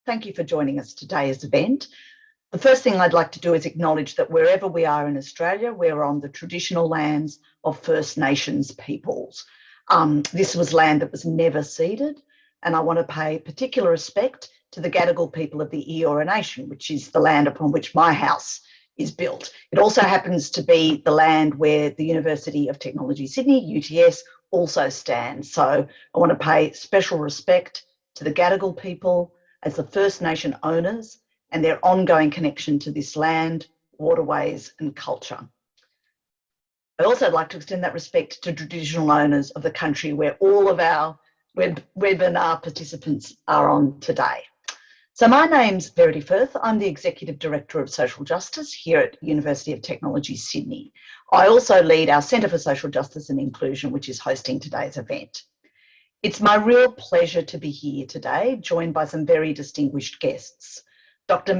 Thank you for joining us today's event. The first thing I'd like to do is acknowledge that wherever we are in Australia, we're on the traditional lands of First Nations peoples. This was land that was never ceded, and I want to pay particular respect to the Gadigal people of the Eora Nation, which is the land upon which my house is built. It also happens to be the land where the University of Technology Sydney, UTS, also stands. So I want to pay special respect to the Gadigal people as the First Nation owners and their ongoing connection to this land, waterways and culture. I'd also like to extend that respect to traditional owners of the country where all of our webinar participants are on today. So my name's Verity Firth. I'm the Executive Director of Social Justice here at University of Technology, Sydney. I also lead our Centre for Social Justice and Inclusion, which is hosting today's event. It's my real pleasure to be here today, joined by some very distinguished guests. Dr.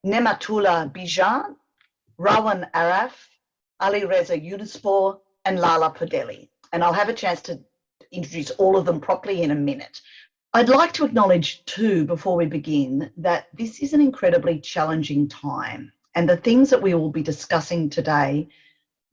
Nematullah Bizhan, Rawan Arraf, Ali Reza Yunespour, and Lala Pordeli. And I'll have a chance to introduce all of them properly in a minute. I'd like to acknowledge too, before we begin, that this is an incredibly challenging time, and the things that we will be discussing today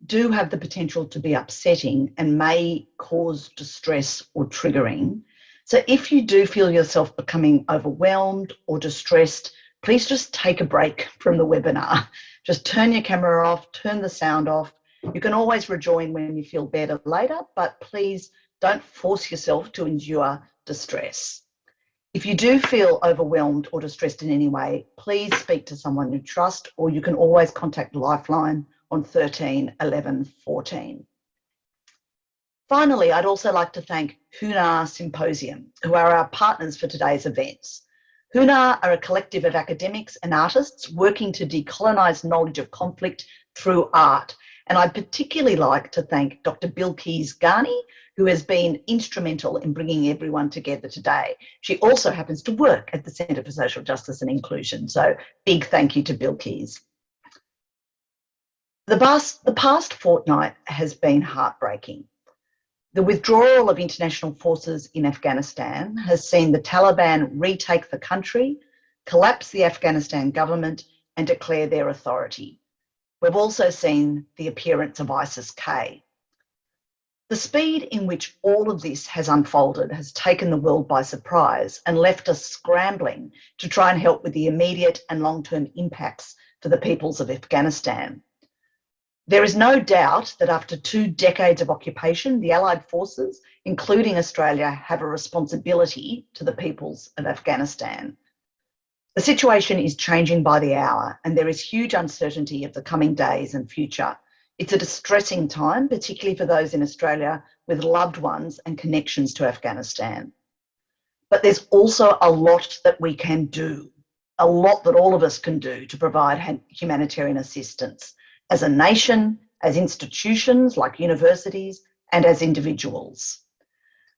do have the potential to be upsetting and may cause distress or triggering. So if you do feel yourself becoming overwhelmed or distressed, please just take a break from the webinar. Just turn your camera off, turn the sound off. You can always rejoin when you feel better later, but please don't force yourself to endure distress. If you do feel overwhelmed or distressed in any way, please speak to someone you trust, or you can always contact Lifeline on 13 11 14. Finally, I'd also like to thank Hunar Symposium, who are our partners for today's events. Hunar are a collective of academics and artists working to decolonise knowledge of conflict through art. And I'd particularly like to thank Dr. Bilquis Ghani, who has been instrumental in bringing everyone together today. She also happens to work at the Centre for Social Justice and Inclusion. So big thank you to Bilquis. The past fortnight has been heartbreaking. The withdrawal of international forces in Afghanistan has seen the Taliban retake the country, collapse the Afghanistan government, and declare their authority. We've also seen the appearance of ISIS-K. The speed in which all of this has unfolded has taken the world by surprise and left us scrambling to try and help with the immediate and long-term impacts for the peoples of Afghanistan. There is no doubt that after 2 decades of occupation, the Allied forces, including Australia, have a responsibility to the peoples of Afghanistan. The situation is changing by the hour, and there is huge uncertainty of the coming days and future. It's a distressing time, particularly for those in Australia with loved ones and connections to Afghanistan. But there's also a lot that we can do, a lot that all of us can do to provide humanitarian assistance as a nation, as institutions like universities, and as individuals.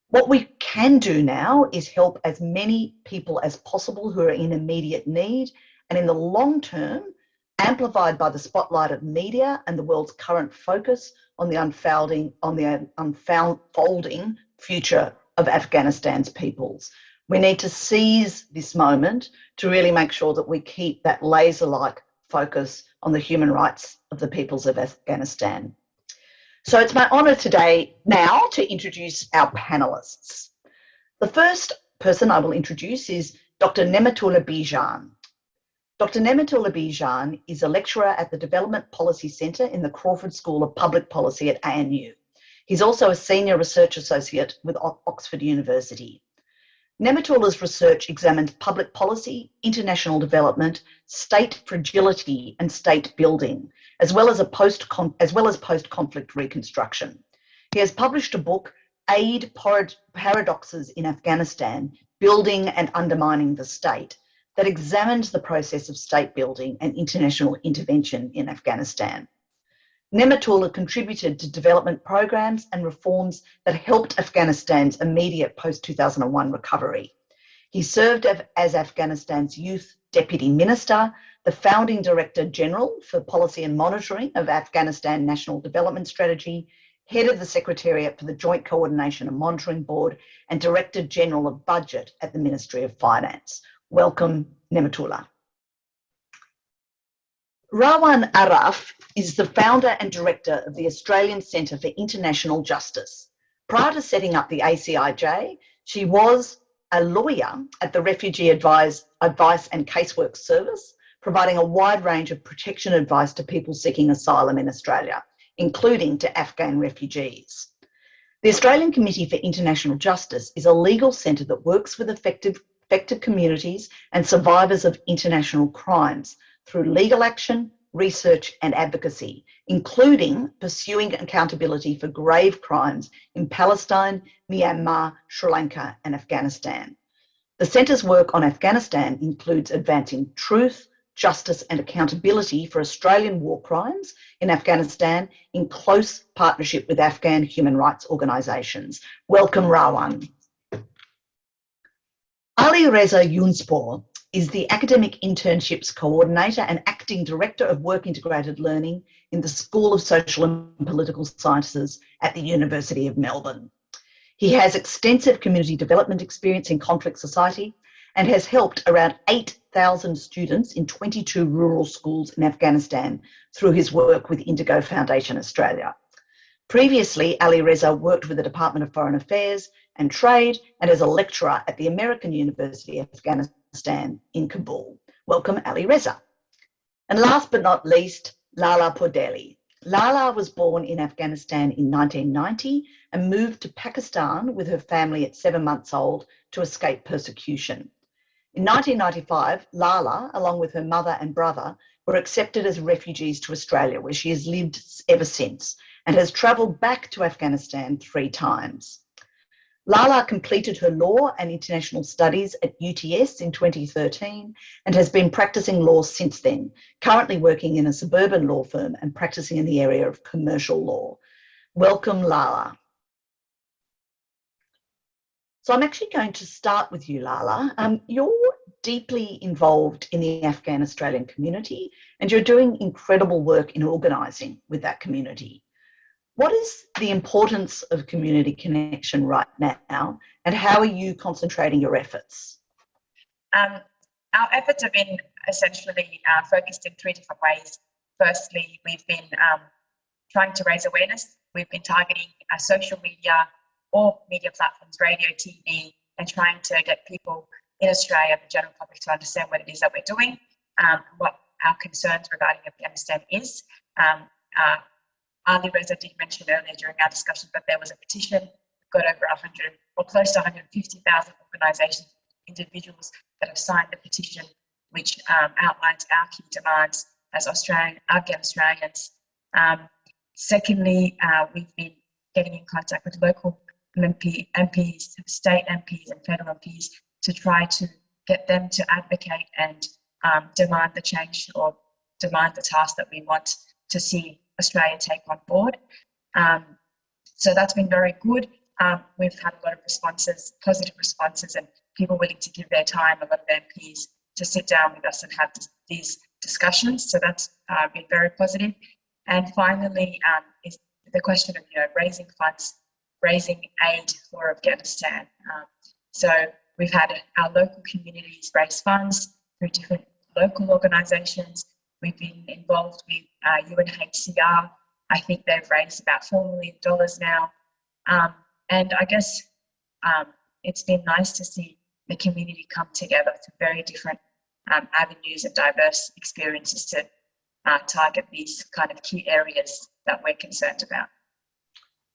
What we can do now is help as many people as possible who are in immediate need, and in the long term, amplified by the spotlight of media and the world's current focus on the unfolding future of Afghanistan's peoples. We need to seize this moment to really make sure that we keep that laser-like focus on the human rights of the peoples of Afghanistan. So it's my honour today now to introduce our panellists. The first person I will introduce is Dr. Nematullah Bizhan. Dr. Nematullah Bizhan is a lecturer at the Development Policy Centre in the Crawford School of Public Policy at ANU. He's also a Senior Research Associate with Oxford University. Nematullah's research examines public policy, international development, state fragility and state building, as well as post-conflict reconstruction. He has published a book, Aid Paradoxes in Afghanistan, Building and Undermining the State, that examines the process of state building and international intervention in Afghanistan. Nematullah contributed to development programs and reforms that helped Afghanistan's immediate post-2001 recovery. He served as Afghanistan's Youth Deputy Minister, the Founding Director General for Policy and Monitoring of Afghanistan National Development Strategy, Head of the Secretariat for the Joint Coordination and Monitoring Board, and Director General of Budget at the Ministry of Finance. Welcome, Nematullah. Rawan Arraf is the founder and director of the Australian Centre for International Justice. Prior to setting up the ACIJ, she was a lawyer at the Refugee Advice and Casework Service, providing a wide range of protection advice to people seeking asylum in Australia, including to Afghan refugees. The Australian Committee for International Justice is a legal centre that works with affected communities and survivors of international crimes through legal action, research and advocacy, including pursuing accountability for grave crimes in Palestine, Myanmar, Sri Lanka and Afghanistan. The Centre's work on Afghanistan includes advancing truth, justice and accountability for Australian war crimes in Afghanistan in close partnership with Afghan human rights organisations. Welcome, Rawan. Ali Reza Yunespour is the Academic Internships Coordinator and Acting Director of Work Integrated Learning in the School of Social and Political Sciences at the University of Melbourne. He has extensive community development experience in conflict society and has helped around 8,000 students in 22 rural schools in Afghanistan through his work with Indigo Foundation Australia. Previously, Ali Reza worked with the Department of Foreign Affairs and Trade and as a lecturer at the American University of Afghanistan in Kabul. Welcome, Ali Reza. And last but not least, Lala Pordeli. Lala was born in Afghanistan in 1990 and moved to Pakistan with her family at 7 months old to escape persecution. In 1995, Lala, along with her mother and brother, were accepted as refugees to Australia, where she has lived ever since and has travelled back to Afghanistan 3 times. Lala completed her law and international studies at UTS in 2013 and has been practising law since then, currently working in a suburban law firm and practising in the area of commercial law. Welcome, Lala. So I'm actually going to start with you, Lala. You're deeply involved in the Afghan Australian community and you're doing incredible work in organising with that community. What is the importance of community connection right now and how are you concentrating your efforts? Our efforts have been essentially focused in 3 different ways. Firstly, we've been trying to raise awareness. We've been targeting social media or media platforms, radio, TV, and trying to get people in Australia, the general public, to understand what it is that we're doing, what our concerns regarding Afghanistan is. Ali Reza did mention earlier during our discussion that there was a petition, got over 100 or close to 150,000 organisations, individuals that have signed the petition, which outlines our key demands as Afghan Australians. Secondly, we've been getting in contact with local MPs, state MPs and federal MPs to try to get them to advocate and demand the change or demand the task that we want to see Australia take on board. So that's been very good. We've had a lot of responses, positive responses, and people willing to give their time, a lot of MPs, to sit down with us and have these discussions. So that's been very positive. And finally, is the question of raising funds, raising aid for Afghanistan. So we've had our local communities raise funds through different local organisations. We've been involved with UNHCR. I think they've raised about $4 million now. And I guess it's been nice to see the community come together through very different avenues and diverse experiences to target these kind of key areas that we're concerned about.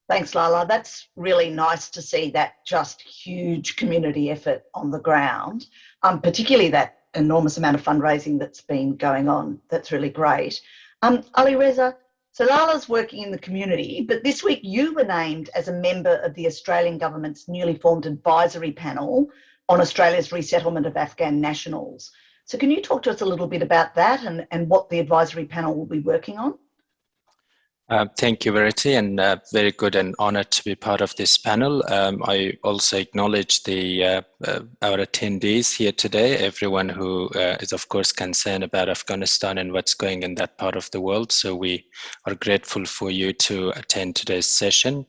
Thanks, Lala. That's really nice to see that just huge community effort on the ground, particularly that enormous amount of fundraising that's been going on. That's really great. Ali Reza, so Lala's working in the community, but this week you were named as a member of the Australian government's newly formed advisory panel on Australia's resettlement of Afghan nationals. So can you talk to us a little bit about that and what the advisory panel will be working on? Thank you, Verity, and very good and honoured to be part of this panel. I also acknowledge our attendees here today, everyone who is of course concerned about Afghanistan and what's going in that part of the world. So we are grateful for you to attend today's session.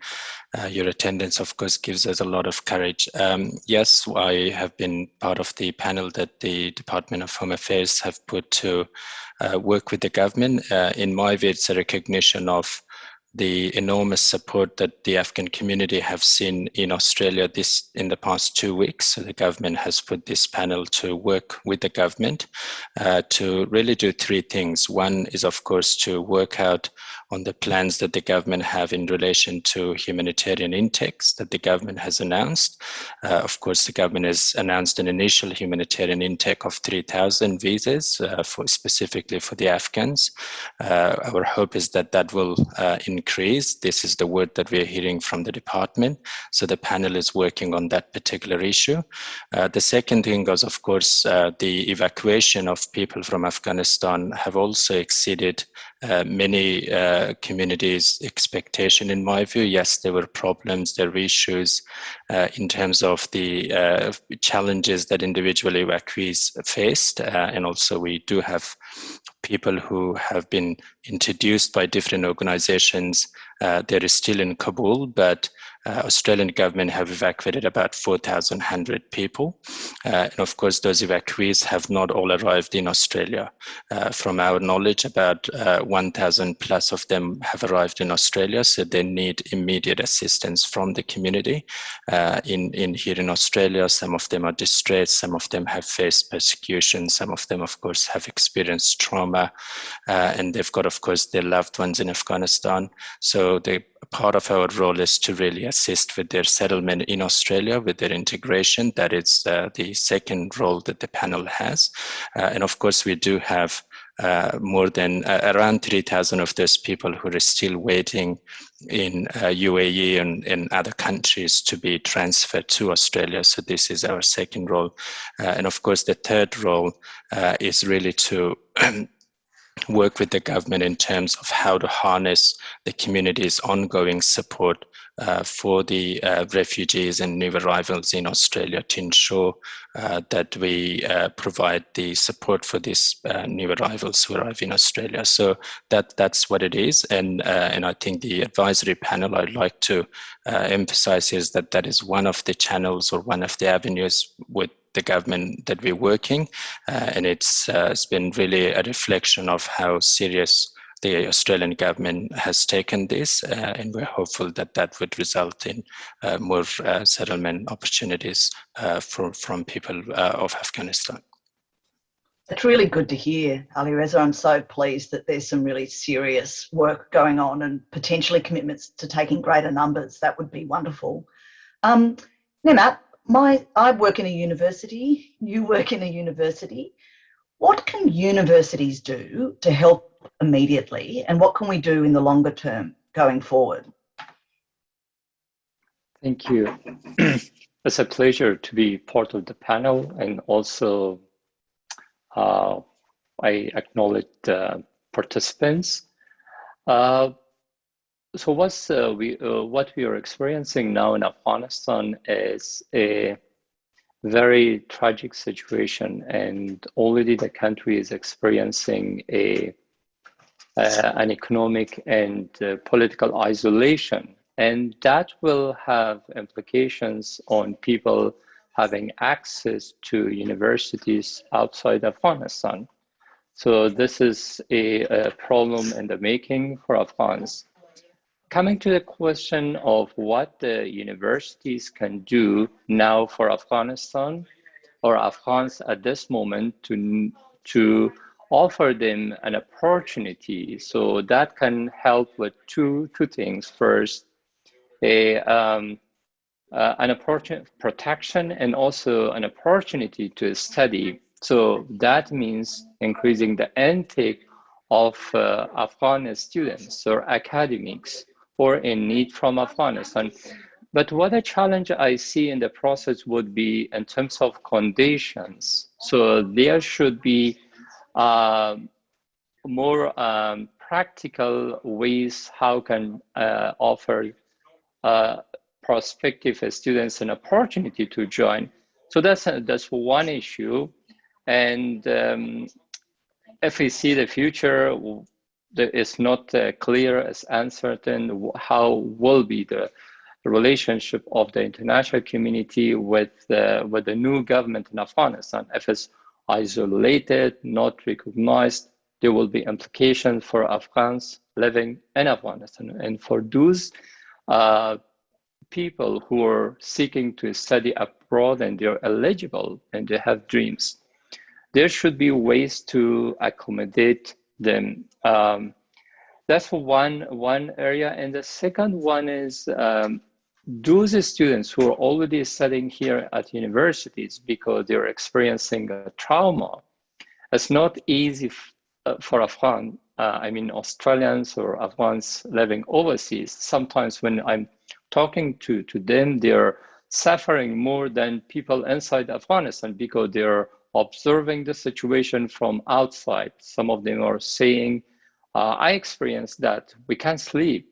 Your attendance, of course, gives us a lot of courage. Yes, I have been part of the panel that the Department of Home Affairs have put to work with the government. In my view, it's a recognition of the enormous support that the Afghan community have seen in Australia in the past 2 weeks. So the government has put this panel to work with the government to really do three things. One is, of course, to work out on the plans that the government have in relation to humanitarian intakes that the government has announced. Of course, the government has announced an initial humanitarian intake of 3,000 visas specifically for the Afghans. Our hope is that that will increase. This is the word that we're hearing from the department. So the panel is working on that particular issue. The second thing was, of course, the evacuation of people from Afghanistan have also exceeded many communities' expectation, in my view. Yes, there were problems, there were issues in terms of the challenges that individual evacuees faced. And also we do have people who have been introduced by different organizations. They're still in Kabul, but Australian government have evacuated about 4,100 people. And of course, those evacuees have not all arrived in Australia. From our knowledge, about 1,000 plus of them have arrived in Australia, so they need immediate assistance from the community. Here in Australia, some of them are distressed, some of them have faced persecution, some of them, of course, have experienced trauma, and they've got, of course, their loved ones in Afghanistan. So part of our role is to really assist with their settlement in Australia, with their integration. That is the second role that the panel has. And of course, we do have more than around 3,000 of those people who are still waiting in UAE and other countries to be transferred to Australia. So this is our second role. And of course, the third role is really to work with the government in terms of how to harness the community's ongoing support for the refugees and new arrivals in Australia to ensure that we provide the support for these new arrivals who arrive in Australia. So that's what it is. And I think the advisory panel I'd like to emphasize is that is one of the channels or one of the avenues with the government that we're working, and it's been really a reflection of how serious the Australian government has taken this, and we're hopeful that that would result in more settlement opportunities from people of Afghanistan. It's really good to hear, Ali Reza. I'm so pleased that there's some really serious work going on and potentially commitments to taking greater numbers. That would be wonderful. Nemat, I work in a university, you work in a university. What can universities do to help immediately, and what can we do in the longer term going forward? Thank you. It's a pleasure to be part of the panel, and also I acknowledge the participants. So what we are experiencing now in Afghanistan is a very tragic situation, and already the country is experiencing an economic and political isolation, and that will have implications on people having access to universities outside Afghanistan. So this is a problem in the making for Afghans. Coming to the question of what the universities can do now for Afghanistan or Afghans at this moment to offer them an opportunity. So that can help with two things. First, an opportunity protection, and also an opportunity to study. So that means increasing the intake of Afghan students or academics or in need from Afghanistan. But what a challenge I see in the process would be in terms of conditions. So there should be more practical ways how can offer prospective students an opportunity to join. So that's one issue. And if we see the future, it's not clear, it's uncertain how will be the relationship of the international community with the new government in Afghanistan. If it's isolated, not recognized, there will be implications for Afghans living in Afghanistan. And for those people who are seeking to study abroad and they're eligible and they have dreams, there should be ways to accommodate them. That's one area. And the second one is those students who are already studying here at universities because they're experiencing a trauma. It's not easy for Afghan, Australians or Afghans living overseas. Sometimes when I'm talking to them, they're suffering more than people inside Afghanistan because they're observing the situation from outside. Some of them are saying, I experienced that. We can't sleep.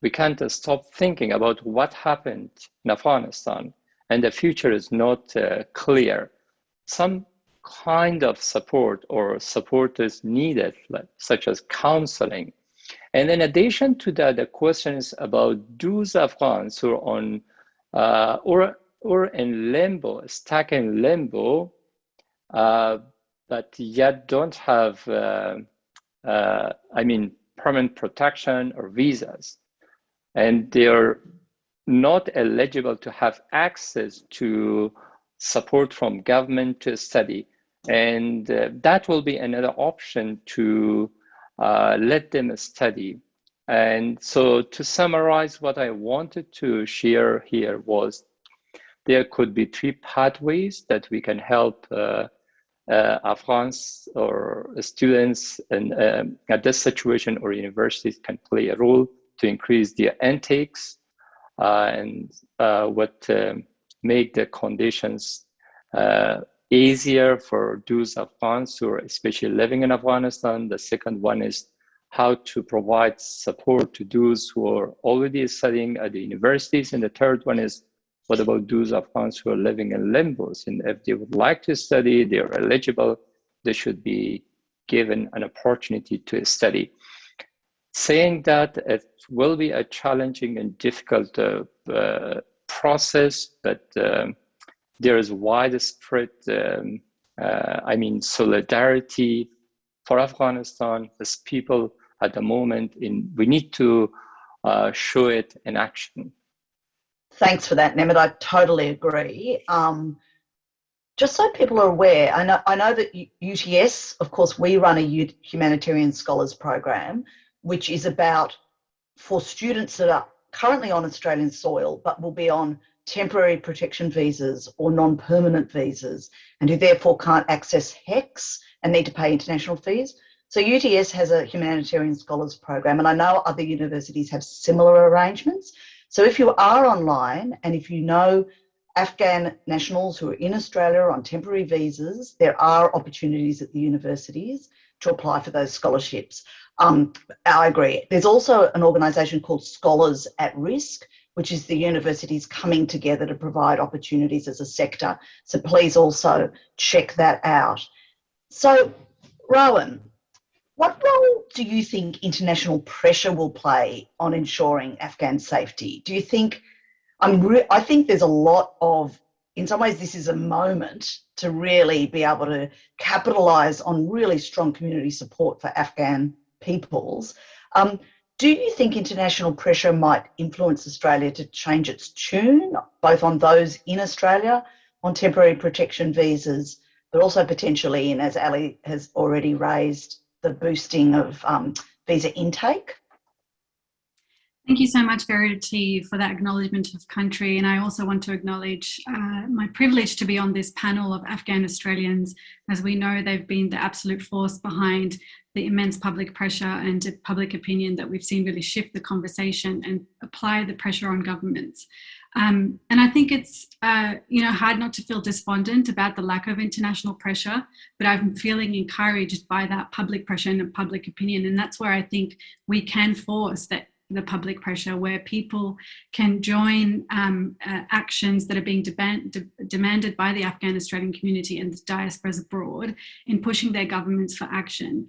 We can't stop thinking about what happened in Afghanistan, and the future is not clear. Some kind of support is needed, such as counseling. And in addition to that, the question is about those Afghans who are on or in limbo, stuck in limbo, but yet don't have permanent protection or visas. And they're not eligible to have access to support from government to study. And that will be another option to let them study. And so to summarize, what I wanted to share here was there could be 3 pathways that we can help Afghans or students at this situation, or universities can play a role to increase their intakes and make the conditions easier for those Afghans who are especially living in Afghanistan. The second one is how to provide support to those who are already studying at the universities. And the third one is, what about those Afghans who are living in limbos? And if they would like to study, they are eligible, they should be given an opportunity to study. Saying that, it will be a challenging and difficult process, but there is widespread solidarity for Afghanistan as people at the moment. We need to show it in action. Thanks for that, Nemat. I totally agree. Just so people are aware, I know that UTS, of course, we run a Humanitarian Scholars program, which is about for students that are currently on Australian soil but will be on temporary protection visas or non-permanent visas, and who therefore can't access HECS and need to pay international fees. So UTS has a Humanitarian Scholars program, and I know other universities have similar arrangements. So if you are online and if you know Afghan nationals who are in Australia on temporary visas, there are opportunities at the universities to apply for those scholarships. I agree. There's also an organisation called Scholars at Risk, which is the universities coming together to provide opportunities as a sector. So please also check that out. So, Rawan, what role do you think international pressure will play on ensuring Afghan safety? Do you think, I think there's a lot of, in some ways this is a moment to really be able to capitalise on really strong community support for Afghan peoples. Do you think international pressure might influence Australia to change its tune, both on those in Australia on temporary protection visas, but also potentially, and as Ali has already raised, the boosting of visa intake? Thank you so much, Verity, for that acknowledgement of country. And I also want to acknowledge my privilege to be on this panel of Afghan Australians. As we know, they've been the absolute force behind the immense public pressure and public opinion that we've seen really shift the conversation and apply the pressure on governments. And I think it's hard not to feel despondent about the lack of international pressure, but I'm feeling encouraged by that public pressure and public opinion. And that's where I think we can force the public pressure, where people can join actions that are being demanded by the Afghan Australian community and the diasporas abroad in pushing their governments for action.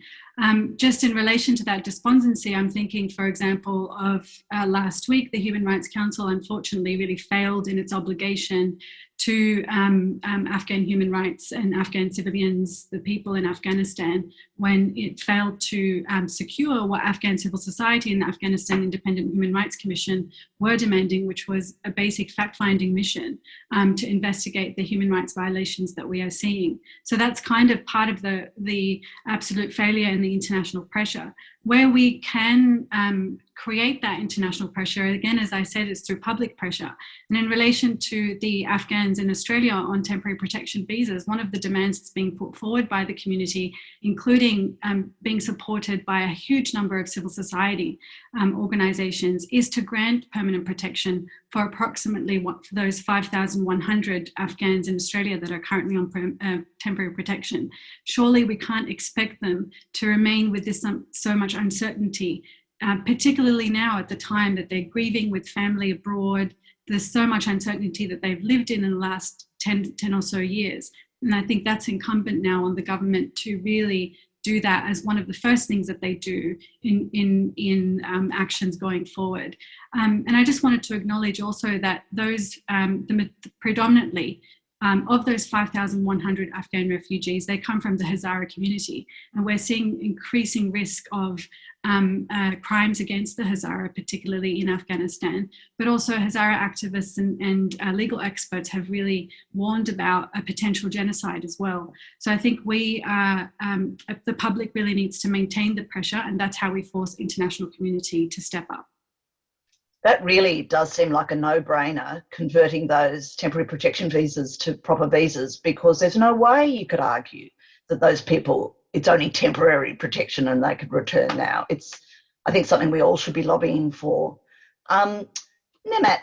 Just in relation to that despondency, I'm thinking, for example, of last week, the Human Rights Council unfortunately really failed in its obligation to Afghan human rights and Afghan civilians, the people in Afghanistan, when it failed to secure what Afghan civil society and the Afghanistan Independent Human Rights Commission were demanding, which was a basic fact-finding mission to investigate the human rights violations that we are seeing. So that's kind of part of the absolute failure in the international pressure. Where we can create that international pressure, again, as I said, is through public pressure. And in relation to the Afghans in Australia on temporary protection visas, one of the demands that's being put forward by the community, including being supported by a huge number of civil society organisations, is to grant permanent protection for approximately for those 5,100 Afghans in Australia that are currently on temporary protection. Surely we can't expect them to remain with this so much uncertainty, particularly now at the time that they're grieving with family abroad. There's so much uncertainty that they've lived in the last 10 or so years. And I think that's incumbent now on the government to really do that as one of the first things that they do in actions going forward. And I just wanted to acknowledge also that those predominantly of those 5,100 Afghan refugees, they come from the Hazara community. And we're seeing increasing risk of crimes against the Hazara, particularly in Afghanistan. But also Hazara activists and legal experts have really warned about a potential genocide as well. So I think the public really needs to maintain the pressure, and that's how we force international community to step up. That really does seem like a no-brainer, converting those temporary protection visas to proper visas, because there's no way you could argue that those people, it's only temporary protection and they could return now. It's, I think, something we all should be lobbying for. Nemat,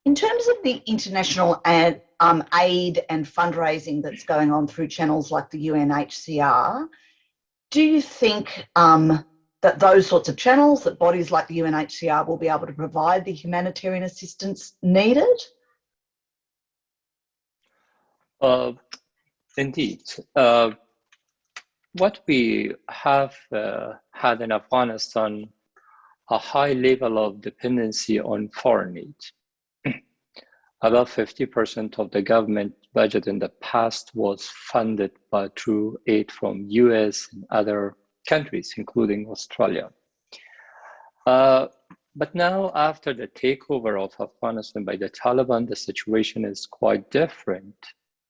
in terms of the international aid and fundraising that's going on through channels like the UNHCR, do you think that those sorts of channels, that bodies like the UNHCR will be able to provide the humanitarian assistance needed? Indeed. What we have had in Afghanistan, a high level of dependency on foreign aid. About 50% of the government budget in the past was funded through aid from US and other countries, including Australia. But now, after the takeover of Afghanistan by the Taliban, the situation is quite different,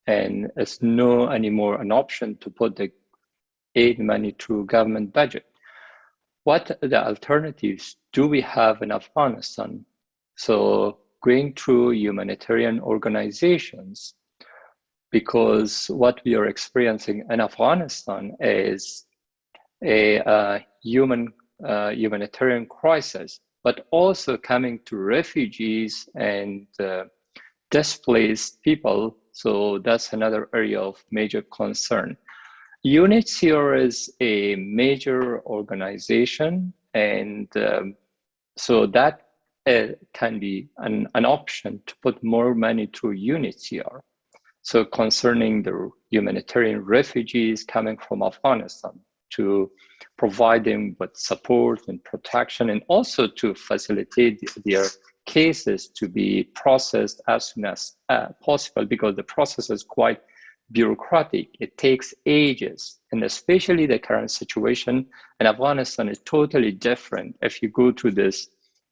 and it's no anymore an option to put the aid money through government budget. What the alternatives do we have in Afghanistan? So going through humanitarian organizations, because what we are experiencing in Afghanistan is a humanitarian crisis, but also coming to refugees and displaced people. So that's another area of major concern. UNHCR is a major organization, and so that can be an option to put more money through UNHCR. So concerning the humanitarian refugees coming from Afghanistan, to provide them with support and protection, and also to facilitate their cases to be processed as soon as possible, because the process is quite bureaucratic. It takes ages, and especially the current situation in Afghanistan is totally different. If you go through this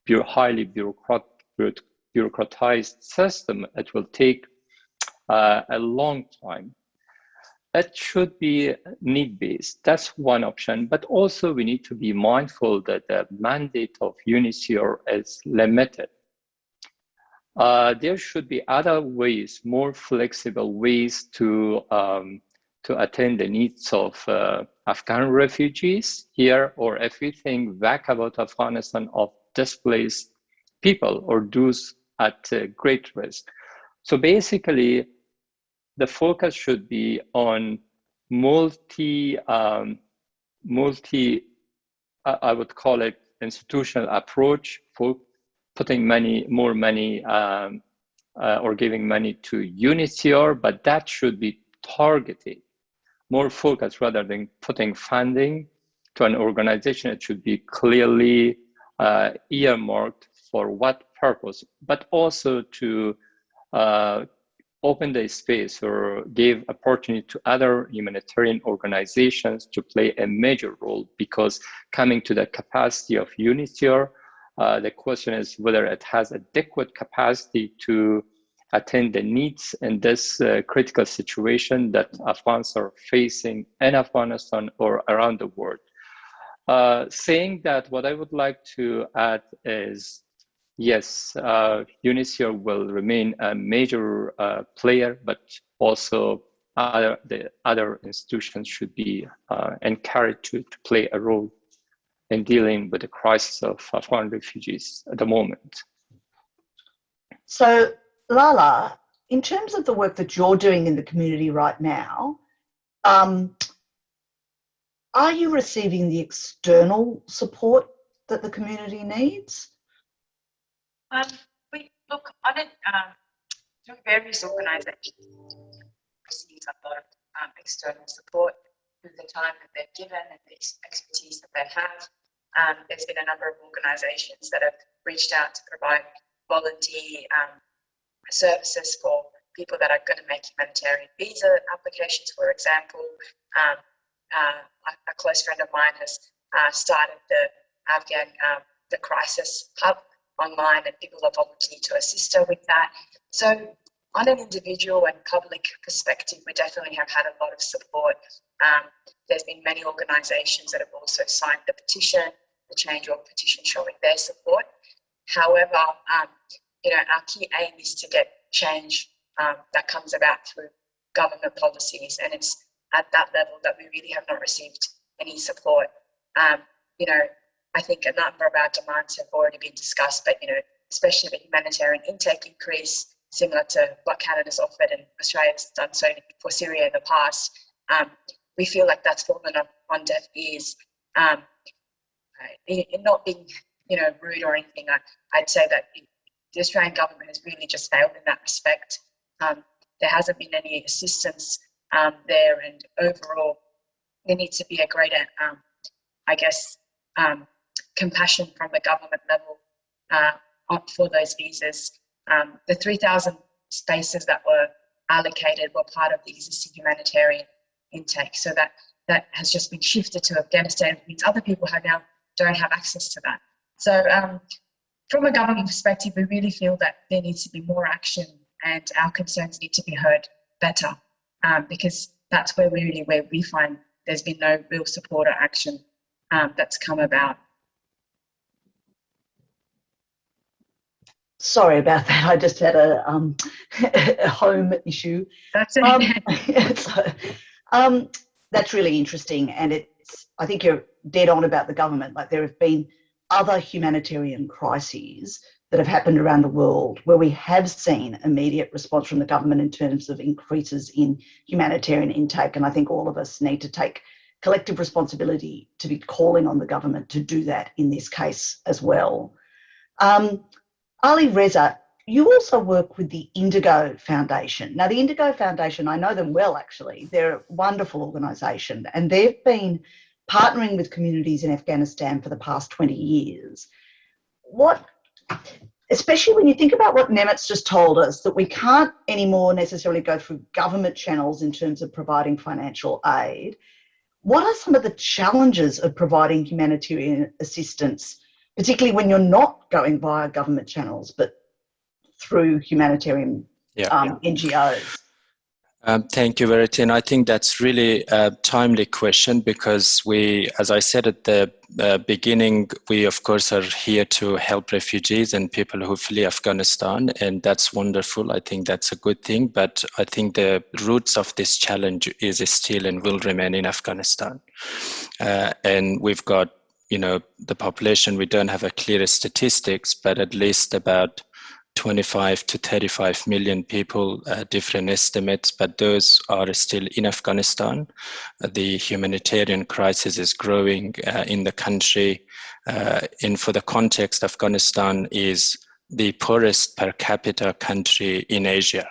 highly bureaucratized system, it will take a long time. That should be need-based. That's one option. But also we need to be mindful that the mandate of UNHCR is limited. There should be other ways, more flexible ways to attend the needs of Afghan refugees here, or if we think back about Afghanistan, of displaced people or those at great risk. So basically, the focus should be on multi, I would call it institutional approach, for putting more money or giving money to UNHCR, but that should be targeted, more focused, rather than putting funding to an organization, it should be clearly earmarked for what purpose, but also to open the space or give opportunity to other humanitarian organizations to play a major role, because coming to the capacity of Yunespour, the question is whether it has adequate capacity to attend the needs in this critical situation that Afghans are facing in Afghanistan or around the world. Saying that, what I would like to add is, yes, Yunespour will remain a major player, but also the other institutions should be encouraged to play a role in dealing with the crisis of Afghan refugees at the moment. So, Lala, in terms of the work that you're doing in the community right now, are you receiving the external support that the community needs? We look on it through various organisations, receive a lot of external support through the time that they've given and the expertise that they have. There's been a number of organisations that have reached out to provide volunteer services for people that are going to make humanitarian visa applications, for example. A close friend of mine has started the Afghan the Crisis Hub online, and people are volunteering to assist her with that. So on an individual and public perspective, we definitely have had a lot of support. There's been many organisations that have also signed the petition, the change.org petition, showing their support. However, our key aim is to get change that comes about through government policies, and it's at that level that we really have not received any support. I think a number of our demands have already been discussed, but especially the humanitarian intake increase, similar to what Canada's offered and Australia's done so for Syria in the past. We feel like that's fallen on deaf ears. Not being rude or anything, I'd say that the Australian government has really just failed in that respect. There hasn't been any assistance there, and overall there needs to be a greater, compassion from the government level for those visas. The 3,000 spaces that were allocated were part of the existing humanitarian intake, so that has just been shifted to Afghanistan, which means other people now don't have access to that. So from a government perspective, we really feel that there needs to be more action and our concerns need to be heard better, because that's where we find there's been no real support or action that's come about. Sorry about that. I just had a home issue. That's it. That's really interesting, and I think you're dead on about the government. Like, there have been other humanitarian crises that have happened around the world where we have seen immediate response from the government in terms of increases in humanitarian intake, and I think all of us need to take collective responsibility to be calling on the government to do that in this case as well. Ali, Reza, you also work with the Indigo Foundation. Now, the Indigo Foundation, I know them well, actually. They're a wonderful organisation, and they've been partnering with communities in Afghanistan for the past 20 years. Especially when you think about what Nemat's just told us, that we can't anymore necessarily go through government channels in terms of providing financial aid, what are some of the challenges of providing humanitarian assistance, particularly when you're not going via government channels, but through humanitarian NGOs? Thank you, Verity. And I think that's really a timely question, because we, as I said at the beginning, we of course are here to help refugees and people who flee Afghanistan, and that's wonderful. I think that's a good thing, but I think the roots of this challenge is still and will remain in Afghanistan. And we've got, the population, we don't have a clear statistics, but at least about 25 to 35 million people, different estimates, but those are still in Afghanistan. The humanitarian crisis is growing in the country. And for the context, Afghanistan is the poorest per capita country in Asia.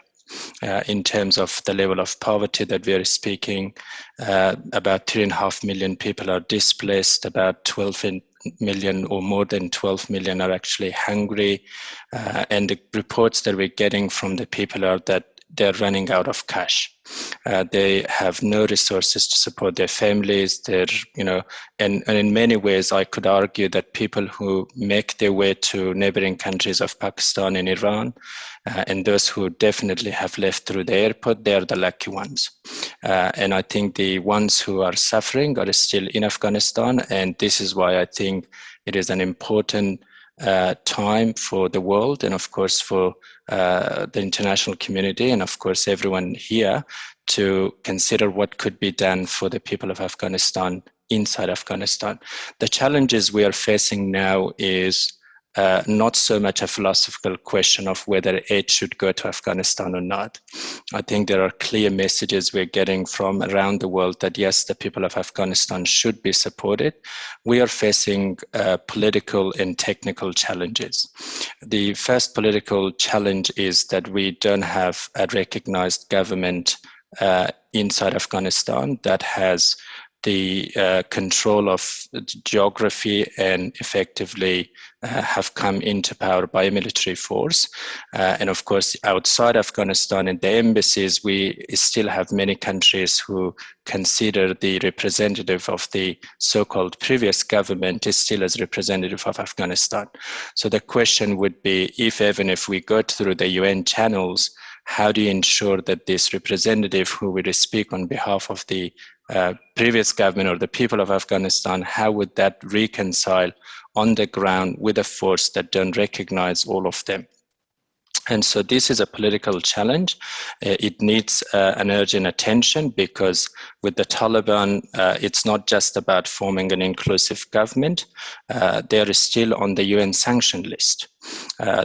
in terms of the level of poverty that we are speaking. About 3.5 million people are displaced, about 12 million or more than 12 million are actually hungry. And the reports that we're getting from the people are that they're running out of cash. They have no resources to support their families. They're, and in many ways, I could argue that people who make their way to neighboring countries of Pakistan and Iran, and those who definitely have left through the airport, they're the lucky ones. And I think the ones who are suffering are still in Afghanistan. And this is why I think it is an important time for the world, and of course for the international community, and of course everyone here, to consider what could be done for the people of Afghanistan inside Afghanistan. The challenges we are facing now is not so much a philosophical question of whether aid should go to Afghanistan or not. I think there are clear messages we're getting from around the world that yes, the people of Afghanistan should be supported. We are facing political and technical challenges. The first political challenge is that we don't have a recognized government inside Afghanistan that has the control of geography and effectively have come into power by a military force. And of course, outside Afghanistan in the embassies, we still have many countries who consider the representative of the so-called previous government is still as representative of Afghanistan. So the question would be, even if we go through the UN channels, how do you ensure that this representative who will speak on behalf of the previous government or the people of Afghanistan, how would that reconcile on the ground with a force that don't recognize all of them? And so this is a political challenge. It needs an urgent attention because with the Taliban, it's not just about forming an inclusive government. They're still on the UN sanction list.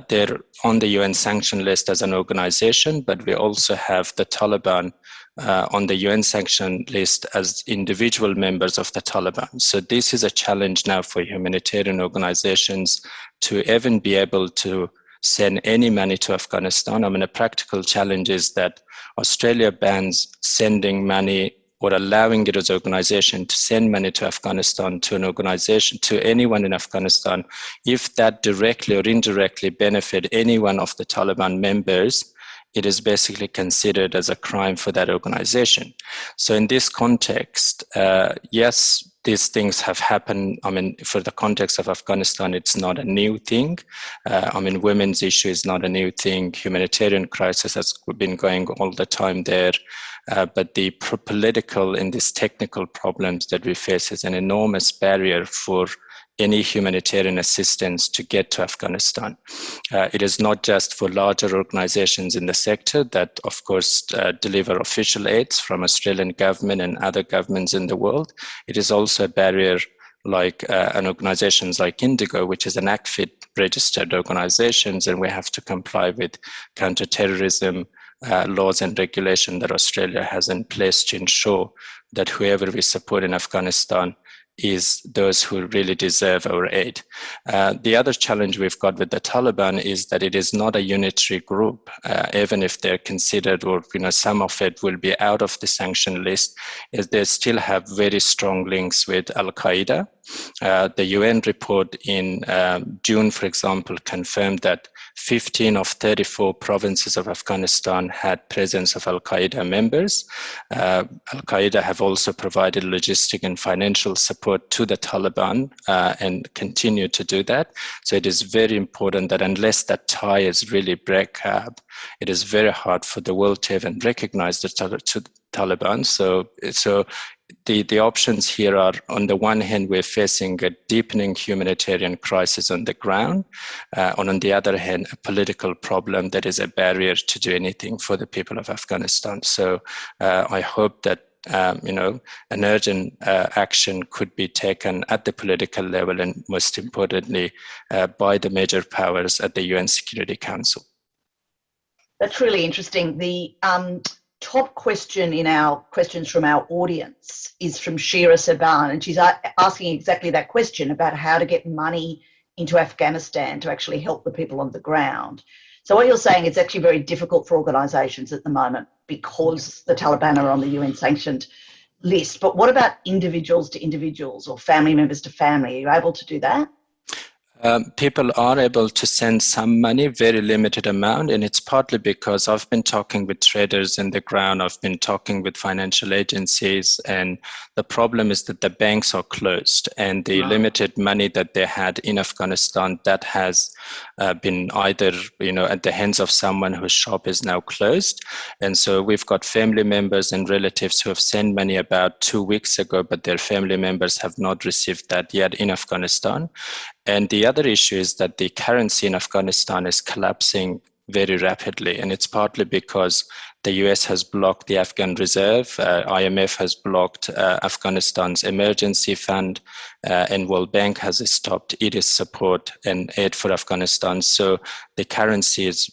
They're on the UN sanction list as an organization, but we also have the Taliban on the UN sanction list as individual members of the Taliban. So this is a challenge now for humanitarian organizations to even be able to send any money to Afghanistan. I mean, a practical challenge is that Australia bans sending money or allowing it as an organization to send money to Afghanistan, to an organization, to anyone in Afghanistan, if that directly or indirectly benefit any one of the Taliban members, it is basically considered as a crime for that organization. So in this context, yes, these things have happened. I mean, for the context of Afghanistan, it's not a new thing. I mean, women's issue is not a new thing. Humanitarian crisis has been going all the time there. But the political and these technical problems that we face is an enormous barrier for any humanitarian assistance to get to Afghanistan. It is not just for larger organizations in the sector that, of course, deliver official aids from Australian government and other governments in the world. It is also a barrier like an organizations like Indigo, which is an ACFID registered organizations, and we have to comply with counterterrorism laws and regulation that Australia has in place to ensure that whoever we support in Afghanistan is those who really deserve our aid. The other challenge we've got with the Taliban is that it is not a unitary group, even if they're considered, or some of it will be out of the sanction list, is they still have very strong links with Al-Qaeda. The UN report in June, for example, confirmed that 15 of 34 provinces of Afghanistan had presence of Al-Qaeda members. Al-Qaeda have also provided logistic and financial support to the Taliban and continue to do that. So it is very important that unless that tie is really break up, it is very hard for the world to even recognize the Taliban. So the options here are, on the one hand, we're facing a deepening humanitarian crisis on the ground, and on the other hand, a political problem that is a barrier to do anything for the people of Afghanistan. So I hope that an urgent action could be taken at the political level, and most importantly, by the major powers at the UN Security Council. That's really interesting. The top question in our questions from our audience is from Shira Saban, and she's asking exactly that question about how to get money into Afghanistan to actually help the people on the ground. So what you're saying, it's actually very difficult for organisations at the moment because the Taliban are on the UN sanctioned list. But what about individuals to individuals or family members to family? Are you able to do that? People are able to send some money, very limited amount, and it's partly because I've been talking with traders in the ground, I've been talking with financial agencies, and the problem is that the banks are closed, and the limited money that they had in Afghanistan, that has been either, at the hands of someone whose shop is now closed. And so we've got family members and relatives who have sent money about 2 weeks ago, but their family members have not received that yet in Afghanistan. And the other issue is that the currency in Afghanistan is collapsing very rapidly. And it's partly because the US has blocked the Afghan reserve, IMF has blocked Afghanistan's emergency fund, and World Bank has stopped its support and aid for Afghanistan. So the currency is,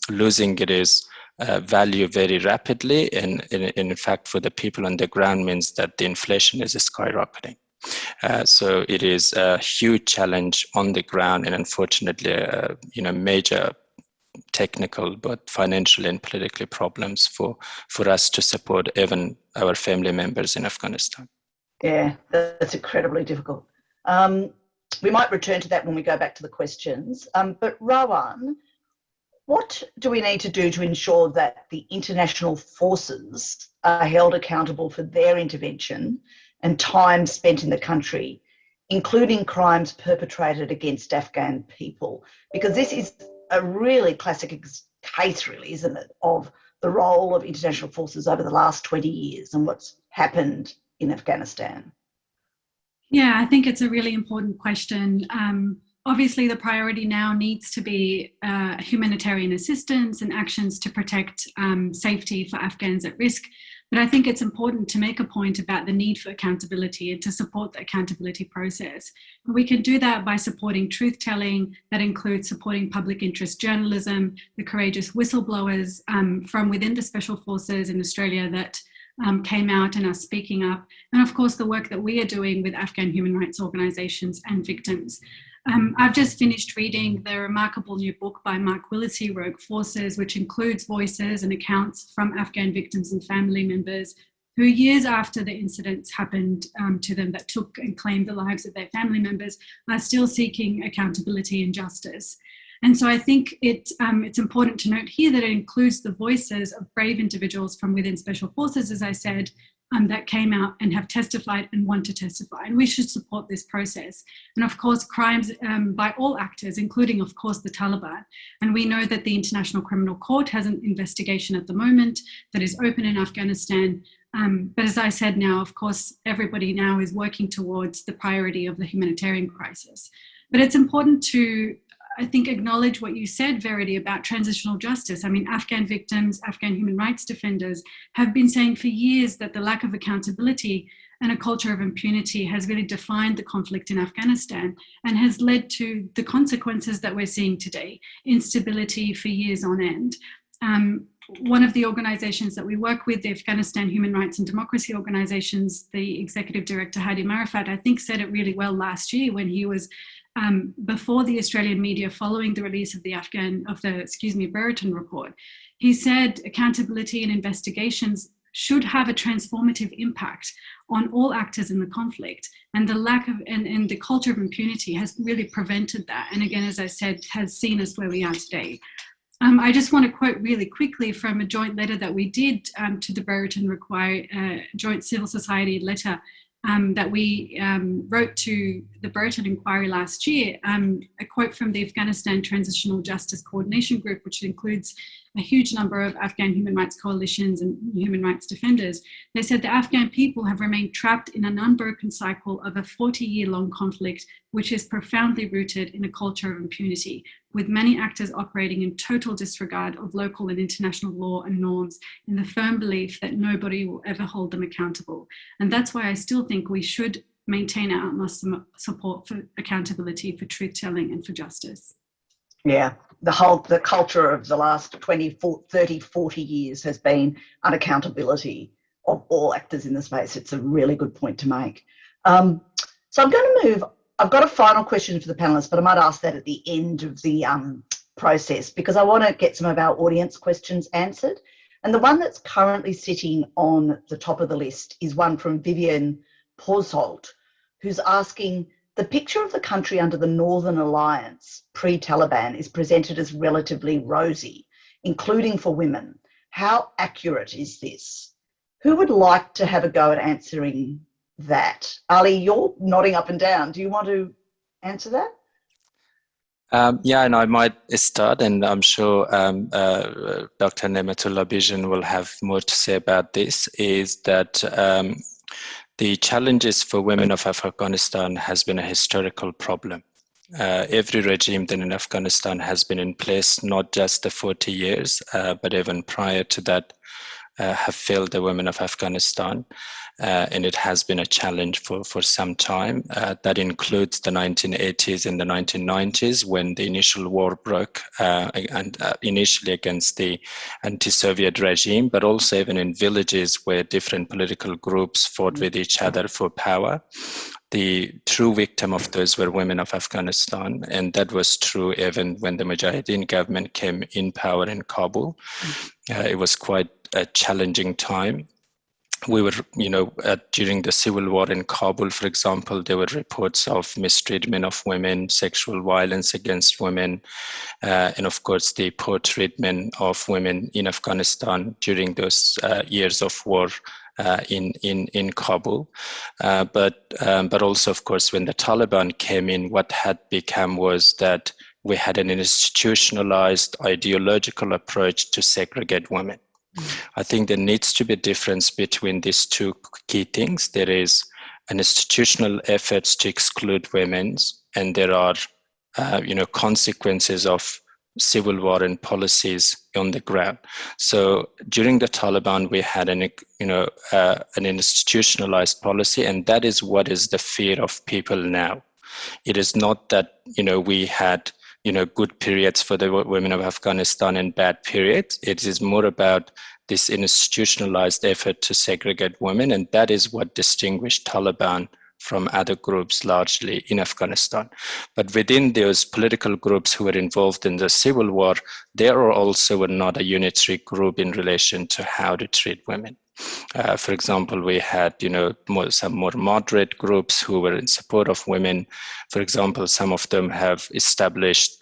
losing its value very rapidly. And in fact, for the people on the ground means that the inflation is skyrocketing. So it is a huge challenge on the ground, and unfortunately, major technical but financial and political problems for us to support even our family members in Afghanistan. Yeah, that's incredibly difficult. We might return to that when we go back to the questions. But Rawan, what do we need to do to ensure that the international forces are held accountable for their intervention and time spent in the country, including crimes perpetrated against Afghan people? Because this is a really classic case, really, isn't it, of the role of international forces over the last 20 years and what's happened in Afghanistan. Yeah, I think it's a really important question. Obviously, the priority now needs to be humanitarian assistance and actions to protect safety for Afghans at risk. But I think it's important to make a point about the need for accountability and to support the accountability process. We can do that by supporting truth-telling. That includes supporting public interest journalism, the courageous whistleblowers from within the Special Forces in Australia that came out and are speaking up. And of course, the work that we are doing with Afghan human rights organisations and victims. I've just finished reading the remarkable new book by Mark Willesee, Rogue Forces, which includes voices and accounts from Afghan victims and family members who years after the incidents happened to them that took and claimed the lives of their family members are still seeking accountability and justice. And so I think it's important to note here that it includes the voices of brave individuals from within Special Forces, as I said, that came out and have testified and want to testify. And we should support this process. And of course, crimes by all actors, including, of course, the Taliban. And we know that the International Criminal Court has an investigation at the moment that is open in Afghanistan. But as I said now, of course, everybody now is working towards the priority of the humanitarian crisis. But it's important to, I think, acknowledge what you said, Verity, about transitional justice. I mean, Afghan victims, Afghan human rights defenders have been saying for years that the lack of accountability and a culture of impunity has really defined the conflict in Afghanistan and has led to the consequences that we're seeing today, instability for years on end. One of the organizations that we work with, the Afghanistan Human Rights and Democracy Organizations, the executive director, Hadi Marifat, I think said it really well last year when he was before the Australian media following the release of the Brereton report. He said accountability and investigations should have a transformative impact on all actors in the conflict, and the lack of and the culture of impunity has really prevented that, and again, as I said, has seen us where we are today. I just want to quote really quickly from a joint letter that we did to the Brereton joint civil society letter that we wrote to the Brereton inquiry last year, a quote from the Afghanistan Transitional Justice Coordination Group, which includes a huge number of Afghan human rights coalitions and human rights defenders. They said the Afghan people have remained trapped in an unbroken cycle of a 40-year-long conflict, which is profoundly rooted in a culture of impunity, with many actors operating in total disregard of local and international law and norms in the firm belief that nobody will ever hold them accountable. And that's why I still think we should maintain our utmost support for accountability, for truth-telling and for justice. Yeah, the culture of the last 20, 30, 40 years has been unaccountability of all actors in the space. It's a really good point to make. So I'm going to move, I've got a final question for the panelists, but I might ask that at the end of the process because I want to get some of our audience questions answered. And the one that's currently sitting on the top of the list is one from Vivian Posholt, who's asking, the picture of the country under the Northern Alliance pre-Taliban is presented as relatively rosy, including for women. How accurate is this? Who would like to have a go at answering that? Ali, you're nodding up and down. Do you want to answer that? Yeah, and I might start, and I'm sure Dr. Nematullah Bizhan will have more to say about this, is that the challenges for women of Afghanistan has been a historical problem. Every regime then in Afghanistan has been in place, not just the 40 years, but even prior to that, have failed the women of Afghanistan. And it has been a challenge for some time. That includes the 1980s and the 1990s when the initial war broke, and initially against the anti-Soviet regime, but also even in villages where different political groups fought with each other for power. The true victim of those were women of Afghanistan, and that was true even when the Mujahideen government came in power in Kabul. It was quite a challenging time. We were, during the civil war in Kabul, for example, there were reports of mistreatment of women, sexual violence against women, and of course the poor treatment of women in Afghanistan during those years of war in Kabul. But also, of course, when the Taliban came in, what had become was that we had an institutionalized ideological approach to segregate women. I think there needs to be a difference between these two key things. There is an institutional efforts to exclude women, and there are, consequences of civil war and policies on the ground. So during the Taliban, we had an institutionalized policy, and that is what is the fear of people now. It is not that, we had, good periods for the women of Afghanistan and bad periods. It is more about this institutionalized effort to segregate women, and that is what distinguished Taliban from other groups largely in Afghanistan. But within those political groups who were involved in the civil war, they are also not a unitary group in relation to how to treat women. For example, we had, some more moderate groups who were in support of women. For example, some of them have established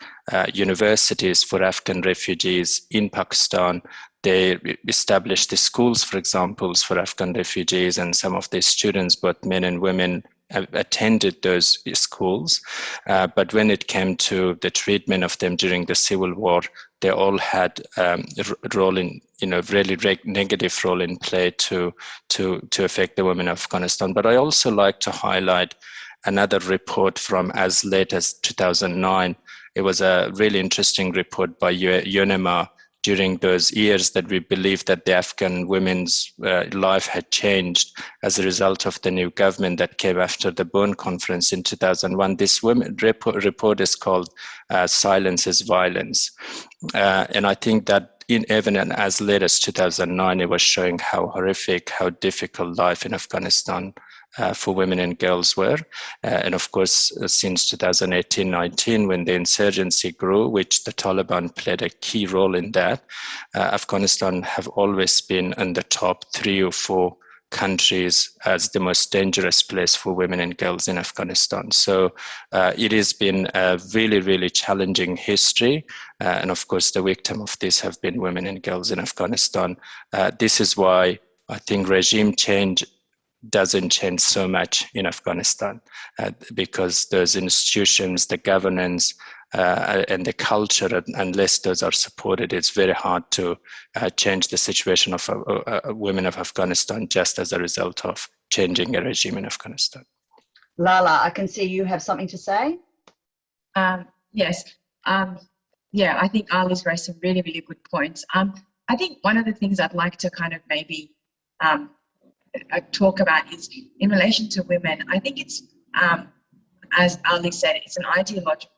universities for Afghan refugees in Pakistan. They established the schools, for example, for Afghan refugees, and some of the students, both men and women, attended those schools. But when it came to the treatment of them during the civil war, they all had a role in, really negative role in play to affect the women of Afghanistan. But I also like to highlight another report from as late as 2009. It was a really interesting report by Yunespour during those years that we believe that the Afghan women's life had changed as a result of the new government that came after the Bonn conference in 2001. This report is called Silence is Violence. And I think that even as late as 2009, it was showing how horrific, how difficult life in Afghanistan for women and girls were. And of course, since 2018-19, when the insurgency grew, which the Taliban played a key role in that, Afghanistan have always been in the top 3 or 4 countries as the most dangerous place for women and girls in Afghanistan. So it has been a really, really challenging history. And of course, the victim of this have been women and girls in Afghanistan. This is why I think regime change doesn't change so much in Afghanistan, because those institutions, the governance, and the culture, unless those are supported, it's very hard to change the situation of women of Afghanistan just as a result of changing a regime in Afghanistan. Lala, I can see you have something to say. Yes. Yeah, I think Ali's raised some really, really good points. I think one of the things I'd like to kind of maybe talk about is in relation to women. I think it's, as Ali said, it's an ideological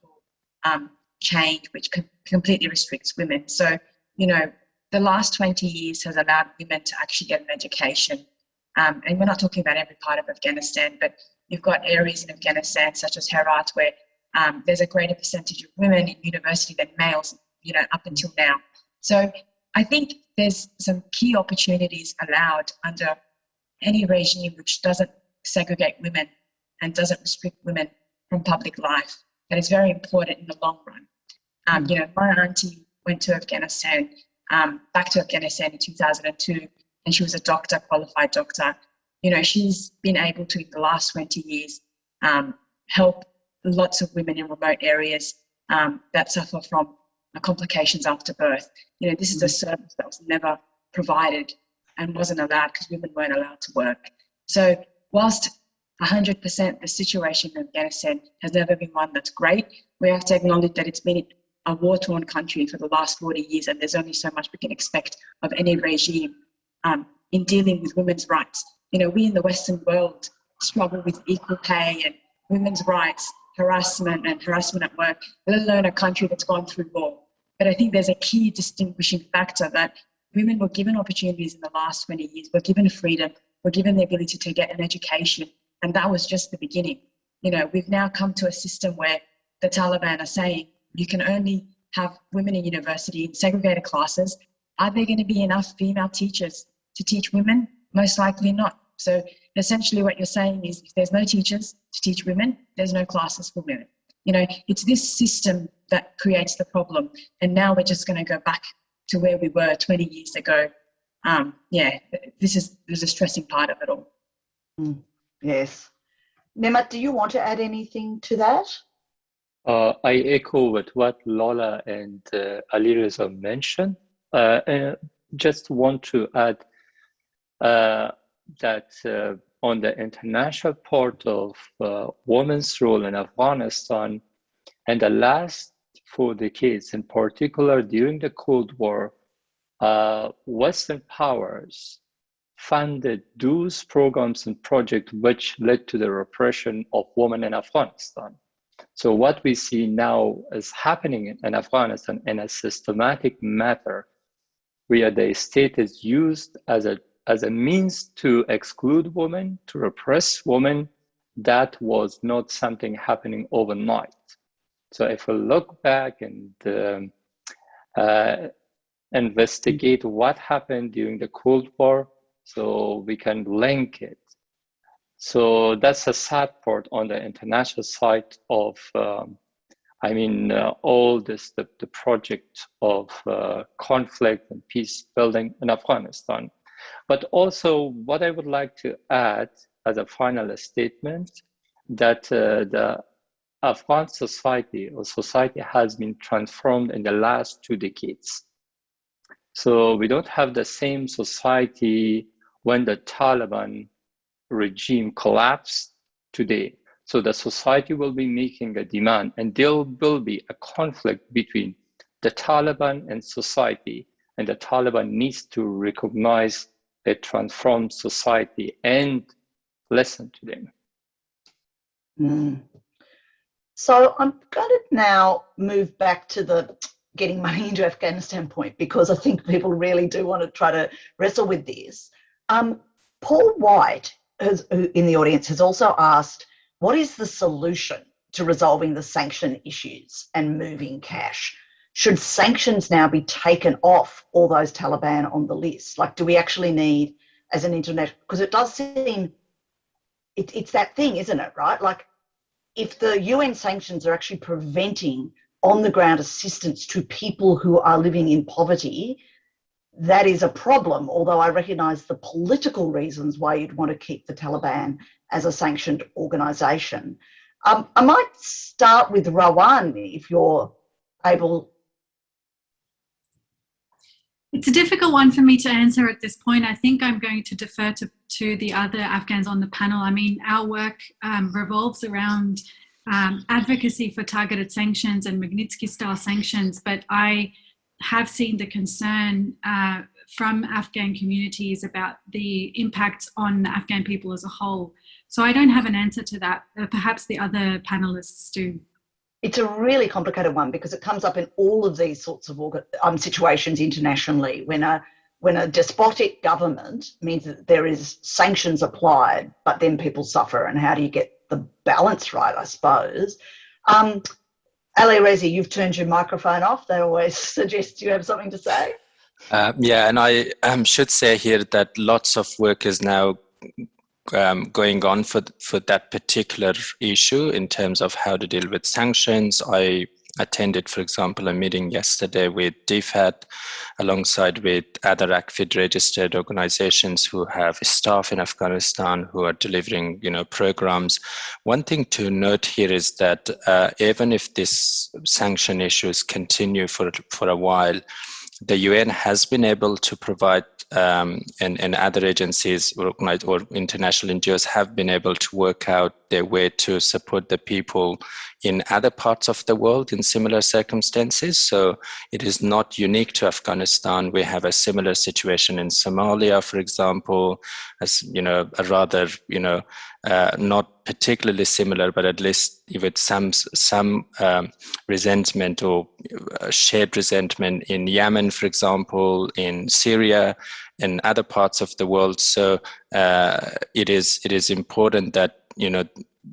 change which completely restricts women. So, the last 20 years has allowed women to actually get an education. And we're not talking about every part of Afghanistan, but you've got areas in Afghanistan such as Herat where there's a greater percentage of women in university than males. up until now. So I think there's some key opportunities allowed under any regime which doesn't segregate women and doesn't restrict women from public life. That is very important in the long run. My auntie went to Afghanistan, back to Afghanistan in 2002, and she was a doctor, qualified doctor. She's been able to, in the last 20 years, help lots of women in remote areas that suffer from complications after birth. This is a service that was never provided and wasn't allowed because women weren't allowed to work. So whilst 100% the situation in Afghanistan has never been one that's great, we have to acknowledge that it's been a war-torn country for the last 40 years, and there's only so much we can expect of any regime in dealing with women's rights. We in the Western world struggle with equal pay and women's rights, harassment at work, let alone a country that's gone through war. But I think there's a key distinguishing factor that women were given opportunities in the last 20 years, were given freedom, were given the ability to get an education, and that was just the beginning. We've now come to a system where the Taliban are saying you can only have women in university in segregated classes. Are there going to be enough female teachers to teach women? Most likely not. So essentially what you're saying is if there's no teachers to teach women, there's no classes for women. It's this system that creates the problem. And now we're just going to go back to where we were 20 years ago. There's a distressing part of it all. Yes. Nemat, do you want to add anything to that? I echo with what Lala and Ali Reza mentioned. And just want to add that on the international part of women's role in Afghanistan, and the last 4 decades, in particular during the Cold War, Western powers funded those programs and projects which led to the repression of women in Afghanistan. So what we see now is happening in Afghanistan in a systematic matter, where the state is used as a means to exclude women, to repress women. That was not something happening overnight. So if we look back and investigate what happened during the Cold War, so we can link it. So that's a sad part on the international side of, all this, the project of conflict and peace building in Afghanistan. But also what I would like to add as a final statement, that the Afghan society has been transformed in the last 2 decades. So we don't have the same society when the Taliban regime collapsed today. So the society will be making a demand, and there will be a conflict between the Taliban and society, and the Taliban needs to recognize a transformed society and listen to them. So I'm going to now move back to the getting money into Afghanistan point, because I think people really do want to try to wrestle with this. Paul White, who in the audience, has also asked, what is the solution to resolving the sanction issues and moving cash? Should sanctions now be taken off all those Taliban on the list? Like, do we actually need, as an internet, because it does seem, it's that thing, isn't it, right? Like, if the UN sanctions are actually preventing on-the-ground assistance to people who are living in poverty, that is a problem, although I recognise the political reasons why you'd want to keep the Taliban as a sanctioned organisation. I might start with Rawan, if you're able. It's a difficult one for me to answer at this point. I think I'm going to defer to the other Afghans on the panel. I mean, our work revolves around advocacy for targeted sanctions and Magnitsky-style sanctions, but I have seen the concern from Afghan communities about the impacts on the Afghan people as a whole. So I don't have an answer to that. Perhaps the other panelists do. It's a really complicated one because it comes up in all of these sorts of situations internationally. When a despotic government means that there is sanctions applied, but then people suffer, and how do you get the balance right, I suppose. Ali, Reza, you've turned your microphone off. They always suggest you have something to say. Yeah, and I should say here that lots of work is now going on for that particular issue in terms of how to deal with sanctions. I attended, for example, a meeting yesterday with DFAT alongside with other ACFID registered organizations who have staff in Afghanistan who are delivering, programs. One thing to note here is that even if these sanction issues continue for a while, the UN has been able to provide, and other agencies or international NGOs have been able to work out their way to support the people in other parts of the world in similar circumstances. So it is not unique to Afghanistan. We have a similar situation in Somalia, for example, as a rather, not particularly similar, but at least with some resentment or shared resentment in Yemen, for example, in Syria, and other parts of the world. So it is important that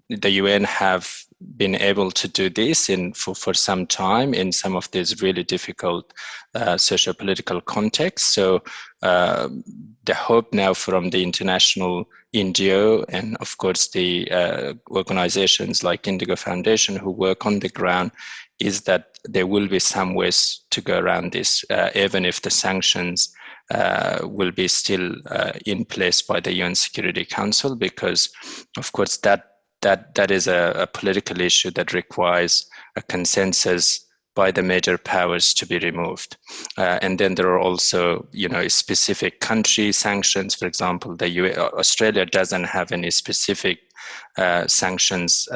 the UN have been able to do this for some time in some of these really difficult socio-political contexts. So the hope now from the international NGO and of course the organizations like Indigo Foundation who work on the ground is that there will be some ways to go around this, even if the sanctions will be still in place by the UN Security Council, because of course that is a political issue that requires a consensus by the major powers to be removed. And then there are also, specific country sanctions. For example, Australia doesn't have any specific sanctions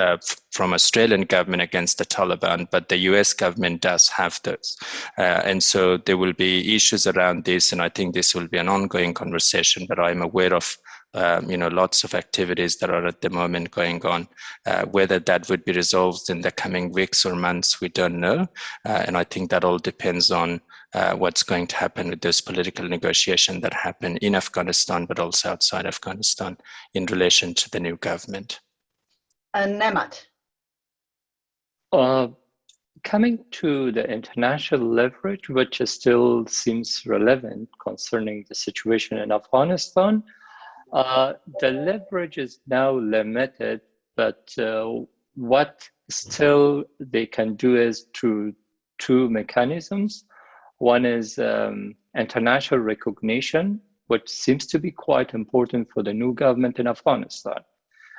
from Australian government against the Taliban, but the US government does have those. And so there will be issues around this, and I think this will be an ongoing conversation, but I'm aware of lots of activities that are at the moment going on. Whether that would be resolved in the coming weeks or months, we don't know. And I think that all depends on what's going to happen with those political negotiations that happen in Afghanistan, but also outside Afghanistan in relation to the new government. And Nemat. Coming to the international leverage, which still seems relevant concerning the situation in Afghanistan, the leverage is now limited, but what still they can do is through two mechanisms. One is international recognition, which seems to be quite important for the new government in Afghanistan.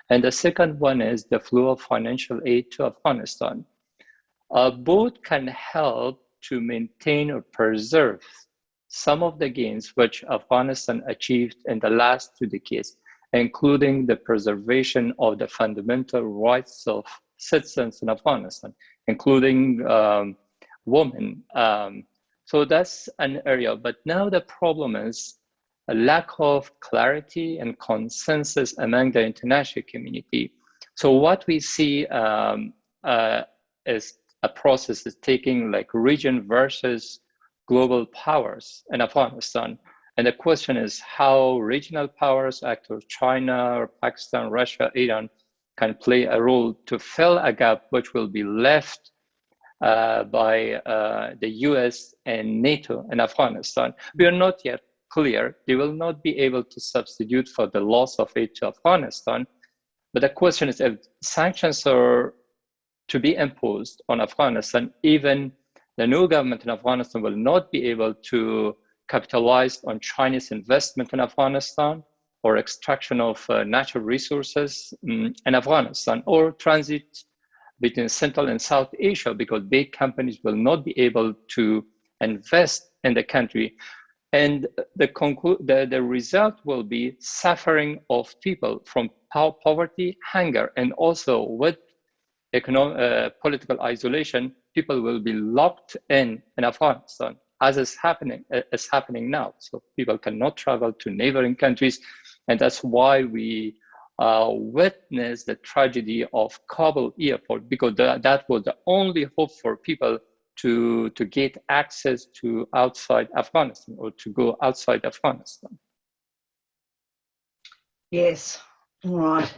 And the second one is the flow of financial aid to Afghanistan. Both can help to maintain or preserve some of the gains which Afghanistan achieved in the last 2 decades, including the preservation of the fundamental rights of citizens in Afghanistan, including women. So that's an area. But now the problem is a lack of clarity and consensus among the international community. So what we see is a process is taking like region versus global powers in Afghanistan. And the question is how regional powers, actors, China or Pakistan, Russia, Iran, can play a role to fill a gap which will be left by the US and NATO in Afghanistan. We are not yet clear. They will not be able to substitute for the loss of aid to Afghanistan. But the question is if sanctions are to be imposed on Afghanistan, even the new government in Afghanistan will not be able to capitalize on Chinese investment in Afghanistan or extraction of natural resources in Afghanistan or transit between Central and South Asia, because big companies will not be able to invest in the country. And the result will be suffering of people from poverty, hunger, and also with political isolation, people will be locked in Afghanistan, as is happening now. So people cannot travel to neighboring countries, and that's why we witnessed the tragedy of Kabul airport, because that was the only hope for people to get access to outside Afghanistan or to go outside Afghanistan. Yes, all right.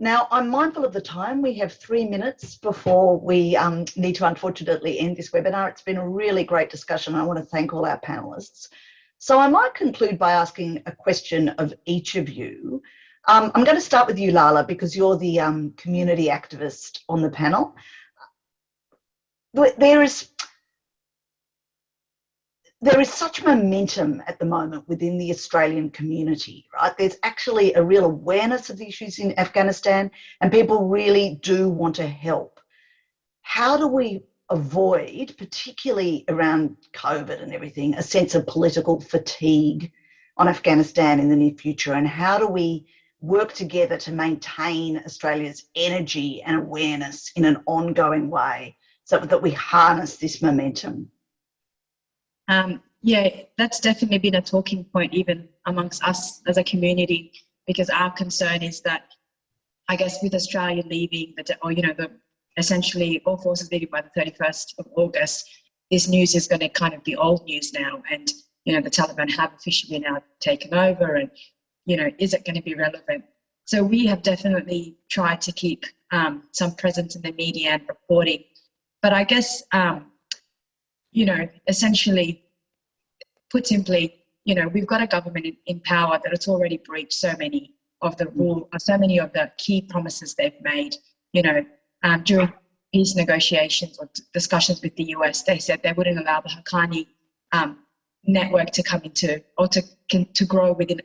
Now, I'm mindful of the time. We have 3 minutes before we need to unfortunately end this webinar. It's been a really great discussion. I want to thank all our panellists. So I might conclude by asking a question of each of you. I'm going to start with you, Lala, because you're the community activist on the panel. There is such momentum at the moment within the Australian community, right? There's actually a real awareness of the issues in Afghanistan, and people really do want to help. How do we avoid, particularly around COVID and everything, a sense of political fatigue on Afghanistan in the near future? And how do we work together to maintain Australia's energy and awareness in an ongoing way so that we harness this momentum? Yeah, that's definitely been a talking point even amongst us as a community, because our concern is that, I guess, with Australia leaving, essentially all forces leaving by the 31st of August, this news is going to kind of be old news now. And, the Taliban have officially now taken over, and, is it going to be relevant? So we have definitely tried to keep some presence in the media and reporting. But I guess, essentially, put simply, we've got a government in power that it's already breached so many of the key promises they've made. During peace negotiations or discussions with the US, they said they wouldn't allow the Haqqani network to come into or to grow within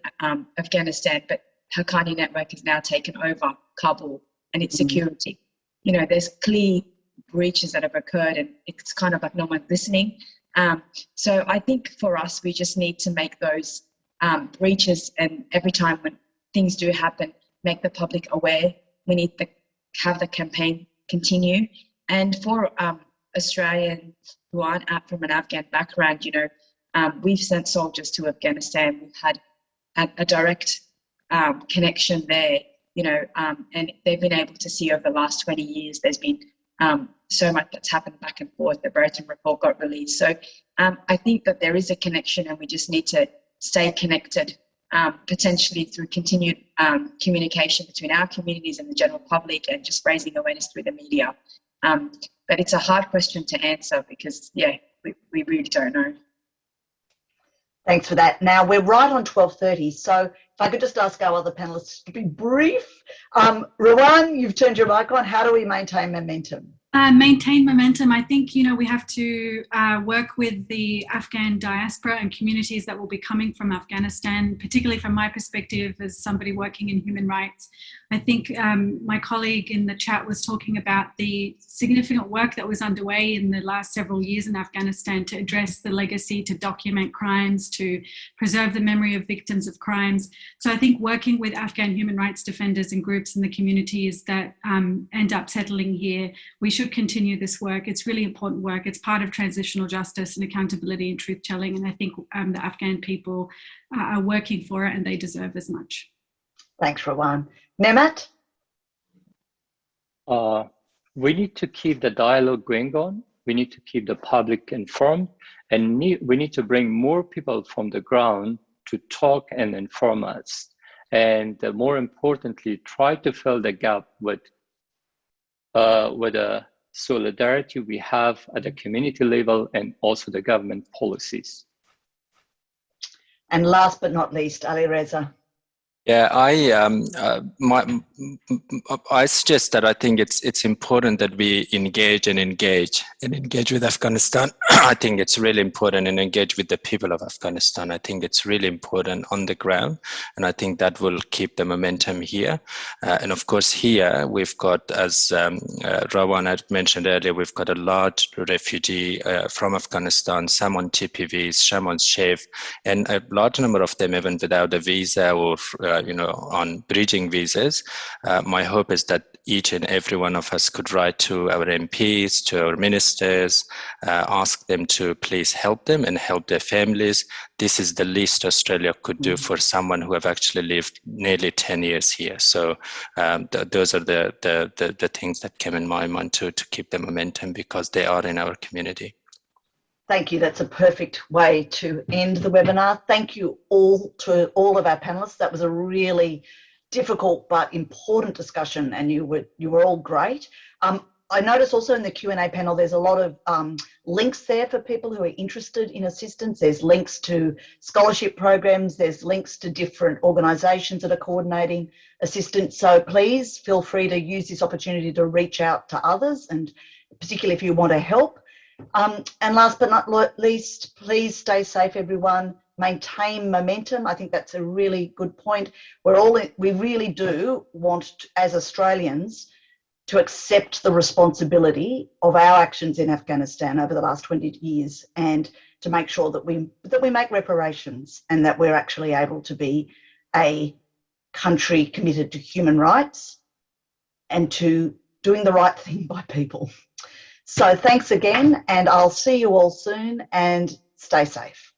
Afghanistan, but Haqqani network has now taken over Kabul and its security. There's clear breaches that have occurred, and it's kind of like no one's listening. So I think for us, we just need to make those breaches, and every time when things do happen, make the public aware. We need to have the campaign continue. And for Australians who aren't from an Afghan background, we've sent soldiers to Afghanistan. We've had a direct connection there, and they've been able to see over the last 20 years, there's been so much that's happened back and forth. The Brereton report got released. So I think that there is a connection, and we just need to stay connected, potentially through continued communication between our communities and the general public, and just raising awareness through the media. But it's a hard question to answer because, we really don't know. Thanks for that. Now, we're right on 12:30, so if I could just ask our other panellists to be brief. Rawan, you've turned your mic on. How do we maintain momentum? Maintain momentum. I think, we have to work with the Afghan diaspora and communities that will be coming from Afghanistan, particularly from my perspective as somebody working in human rights. I think my colleague in the chat was talking about the significant work that was underway in the last several years in Afghanistan to address the legacy, to document crimes, to preserve the memory of victims of crimes. So I think working with Afghan human rights defenders and groups in the communities that end up settling here, we should continue this work. It's really important work. It's part of transitional justice and accountability and truth-telling, and I think the Afghan people are working for it, and they deserve as much. Thanks, Rawan. Nemat? We need to keep the dialogue going on. We need to keep the public informed, and we need to bring more people from the ground to talk and inform us. And more importantly, try to fill the gap with a solidarity we have at the community level and also the government policies. And last but not least, Ali Reza. Yeah, I suggest that I think it's important that we engage with Afghanistan. I think it's really important, and engage with the people of Afghanistan. I think it's really important on the ground, and I think that will keep the momentum here. And of course, here we've got, as Rawan had mentioned earlier, we've got a large refugee from Afghanistan, some on TPVs, some on SHAVE, and a large number of them even without a visa or on bridging visas. My hope is that each and every one of us could write to our MPs, to our ministers, ask them to please help them and help their families. This is the least Australia could do for someone who have actually lived nearly 10 years here. So those are the things that came in my mind to keep the momentum, because they are in our community. Thank you. That's a perfect way to end the webinar. Thank you all to all of our panellists. That was a really difficult but important discussion, and you were all great. I noticed also in the Q&A panel there's a lot of links there for people who are interested in assistance. There's links to scholarship programs, there's links to different organisations that are coordinating assistance. So please feel free to use this opportunity to reach out to others, and particularly if you want to help. And last but not least, please stay safe, everyone. Maintain momentum. I think that's a really good point. We really do want, as Australians, to accept the responsibility of our actions in Afghanistan over the last 20 years, and to make sure that we make reparations, and that we're actually able to be a country committed to human rights and to doing the right thing by people. So thanks again, and I'll see you all soon, and stay safe.